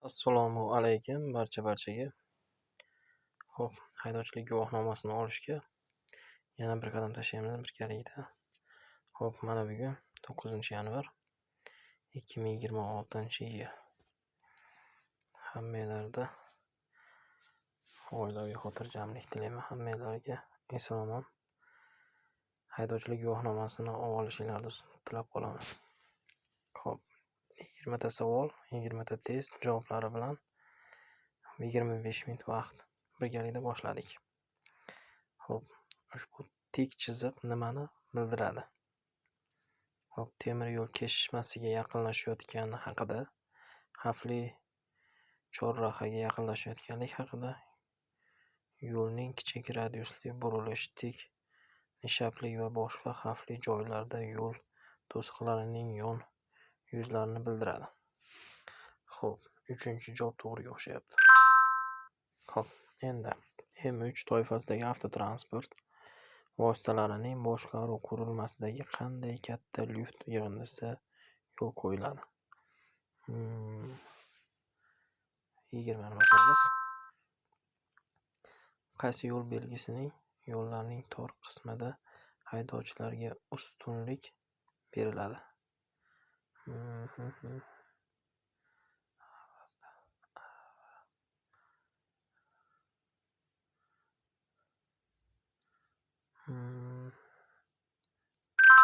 Assalomu alaykum barchaga. Xo'p, haydovchilik guvohnomasini olishga yana bir qadam tashlaymiz birgalikda. Xo'p, mana bugun 9-yanvar 2026-yil. Hammalarga oilaviy xotirjamlik tilayman. Hammalarga eson-omon haydovchilik guvohnomasini olishingizni tilab qolaman. Xo'p, 20 ta savol, 20 ta test javoblari bilan 25 minut vaqt birgalikda boshladik. Xo'p, ushbu tik chiziq nimani bildiradi? Xo'p, temir yo'l kesishmasiga yaqinlashayotgani haqida, xavfli chorrahaga yaqinlashayotganlik haqida, yo'lning kichik radiusli burilish, tik nishaplik va boshqa xavfli joylarda yo'l to'siqlarining yon yuzlarini bildiradi. Xo'p, 3-javob to'g'riga o'xshayapti. Xo'p, endi M3 toifasidagi avtotransport vositalarining boshqaruv qurilmasidagi qanday katta lyuft yig'indisi yo'l qo'yiladi? 20 ni bosamiz. Qaysi yo'l belgisining yo'llarning tor qismida haydovchilarga ustunlik beriladi?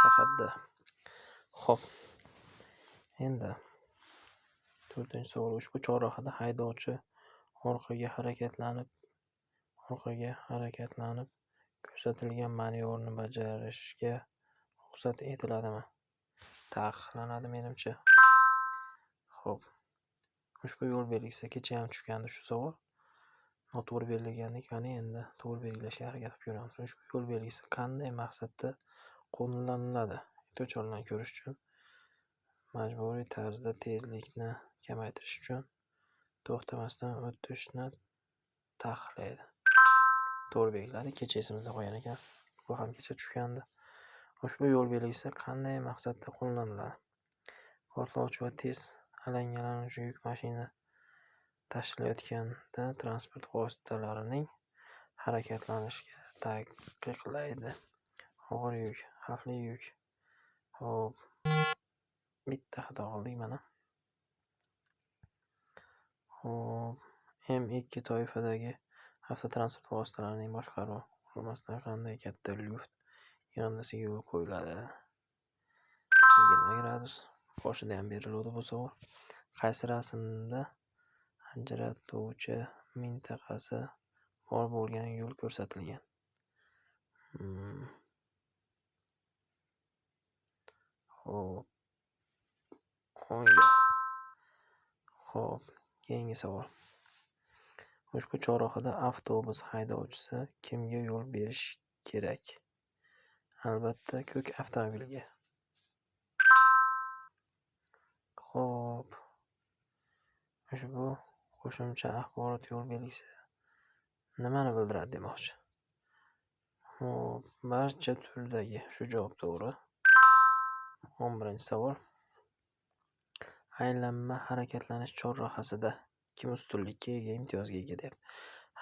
Faqat D. Xo'p, endi 4-savol. Ushbu chorrahada haydovchi orqaga harakatlanib ko'rsatilgan manyovrni bajarishga ruxsat etiladimi? Taqiqlanadi menimcha. Xo'p, ushbu yo'l belgisi kecha ham tushgandi shu savol. Noto'g'ri belgilandik, qani endi to'g'ri belgilashga harakat qilib ko'ramiz. Ushbu yo'l belgisi qanday maqsadda qo'llaniladi? To'g'rilarni ko'rish uchun, majburiy tarzda tezlikni kamaytirish uchun, to'xtamasdan o'tishni taqiqlaydi. To'g'ri belgiladi. Kecha esimizda qolgan ekan. Bu ham kecha tushgandi. Ushbu yo'l belgisi qanday maqsadda qo'llaniladi? Portlovchi va tez alangalanuvchi yuk mashina tashilayotganda transport vositalarining harakatlanishiga taqiqlaydi. Og'ir yuk, xavfli yuk. Hop, bitta xato qildik mana. Hop, M2 toifadagi avtotransport vositalarining boshqaruv qurilmasida qanday katta lyuft yig'indisiga yo'l qo'yiladi? 20 gradus. Boshida ham beriladi bu savol. Qaysi rasmda ajratuvchi mintaqasi bor bo'lgan yo'l ko'rsatilgan? Xo'p. Xo'p, keyingi savol. Ushbu chorrahada avtobus haydovchisi kimga yo'l berish kerak? Albatta, ko'k avtomobilga. Xo'p. Ushbu qo'shimcha axborot yo'l belgisi nimani bildiradi demoqchi? Xo'p, barcha turdagi shu javob to'g'ri. 11-savol. Aylanma harakatlanish chorrahasida kim ustunlikka ega, imtiyozga ega deb.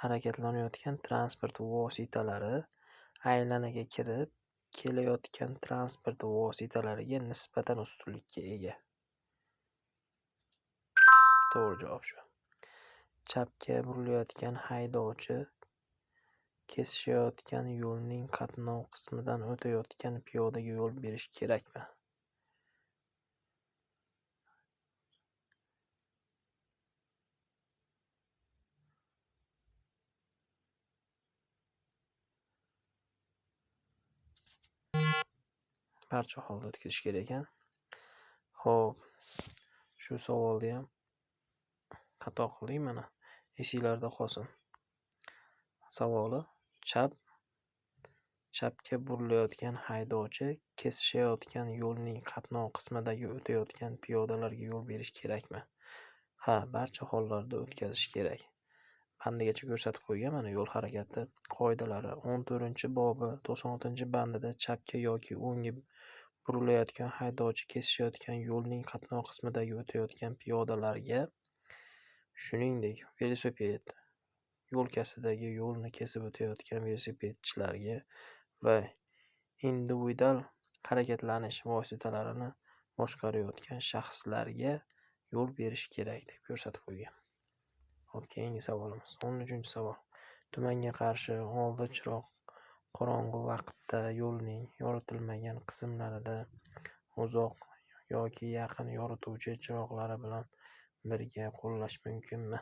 Harakatlanayotgan transport vositalari aylanaga kirib kelayotgan transport vositalariga nisbatan ustunlikka ega. To'g'ri javob shu. Chapga burilayotgan haydovchi kesishayotgan yo'lning qatnov qismidan o'tayotgan piyodaga yo'l berish kerakmi? Barcha holda o'tkazish kerak ekan. Xo'p, shu savolda ham xato qildik mana. Esinglarda qolsin. Savoli: chapga burilayotgan haydovchi kesishayotgan yo'lning qatnov qismidagi o'tayotgan piyodalarga yo'l berish kerakmi? Ha, barcha hollarda o'tkazish kerak. Bandigacha ko'rsatib qo'ygan mana yo'l harakati qoidalari 14-bobi 96-bandida chapga yoki o'ngga burilayotgan haydovchi kesishayotgan yo'lning qatnov qismidagi o'tayotgan piyodalarga Shuningdek, velosiped yo'lkasidagi yo'lni kesib o'tayotgan velosipedchilarga va individual harakatlanish vositalarini boshqarayotgan shaxslarga yo'l berish kerak deb ko'rsatib qo'ygan. Keyingi savolimiz 13-savol. Tumanga qarshi oldi chiroq qorong'u vaqtda yo'lning yoritilmagan qismlarida uzoq yoki yaqin yorituvchi chiroqlari bilan birga qo'llash mumkinmi?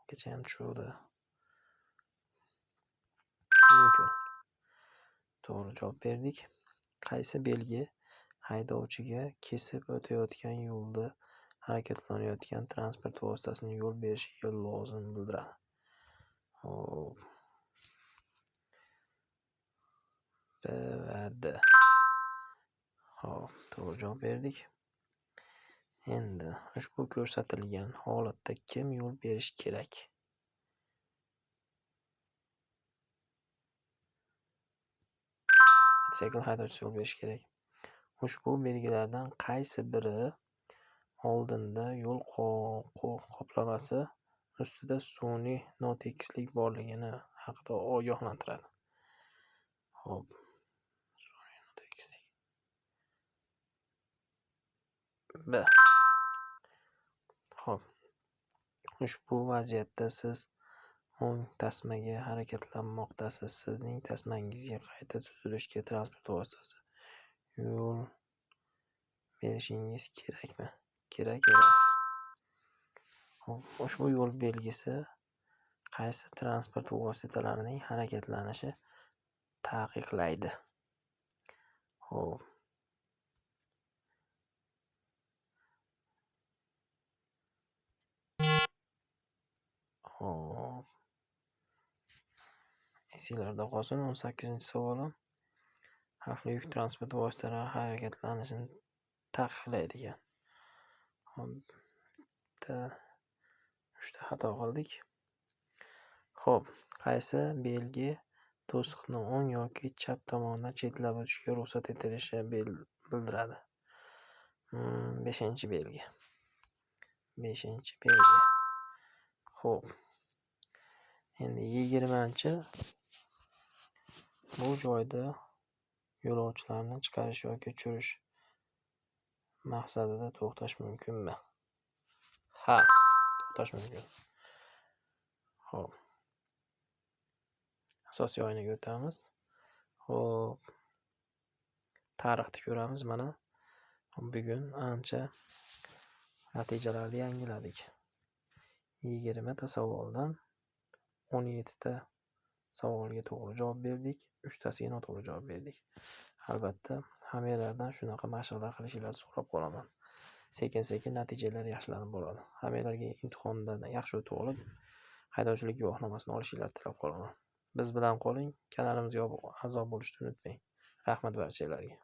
Kechayam tushuvdi. Mumkin. To'g'ri javob berdik. Qaysi belgi haydovchiga kesib o'tayotgan yo'lda harakatlanayotgan transport vositasini yo'l berishiga lozim bildiradi? B va D. To'g'ri javob berdik. Endi ushbu ko'rsatilgan holatda kim yo'l berish kerak? Mototsikl haydovchisi yo'l berish kerak. Ushbu belgilardan qaysi biri oldinda yo'l qoplamasi ustida sun'iy notekislik borligi haqida ogohlantiradi? Sun'iy notekislik. B. Ushbu vaziyatda siz o'ng tasmaga harakatlanmoqdasiz. Sizning tasmangizga qayta tuzilishga transport vositasi yo'l berishingiz kerakmi? Kerak emas. Ushbu yo'l belgisi qaysi transport vositalarining harakatlanishini taqiqlaydi? Esinglarda qolsin. 18-savolim. Xavfli yuk transport vositalari harakatlanishini taqiqlaydigan. 3ta xato qildik. Qaysi belgi to'siqni o'ng yoki chap tomondan chetlab o'tishga ruxsat etilishini bildiradi? 5-belgi. 5-belgi. Endi 20-chi. Bu joyda yo'lovchilarni chiqarish yoki tushirish maqsadida to'xtash mumkinmi? Ha, to'xtash mumkin. Asosiy oynaga o'tamiz. Tarixni ko'ramiz. Mana bugun ancha natijalarni yangiladik. 20ta savoldan 17ta savolga to'g'ri javob berdik. 3tasiga noto'g'ri javob berdik. Albatta, hammalardan shunaqa mashqlar qilishinglarni so'rab qolaman. Sekin-sekin natijalar yaxshilanib boradi. Hammalarga imtihondan yaxshi o'tib olib, haydovchilik guvohnomasini olishinglarni tilab qolaman. Biz bilan qoling, kanalimizga a'zo bo'lishni unutmang. Rahmat barchalarga.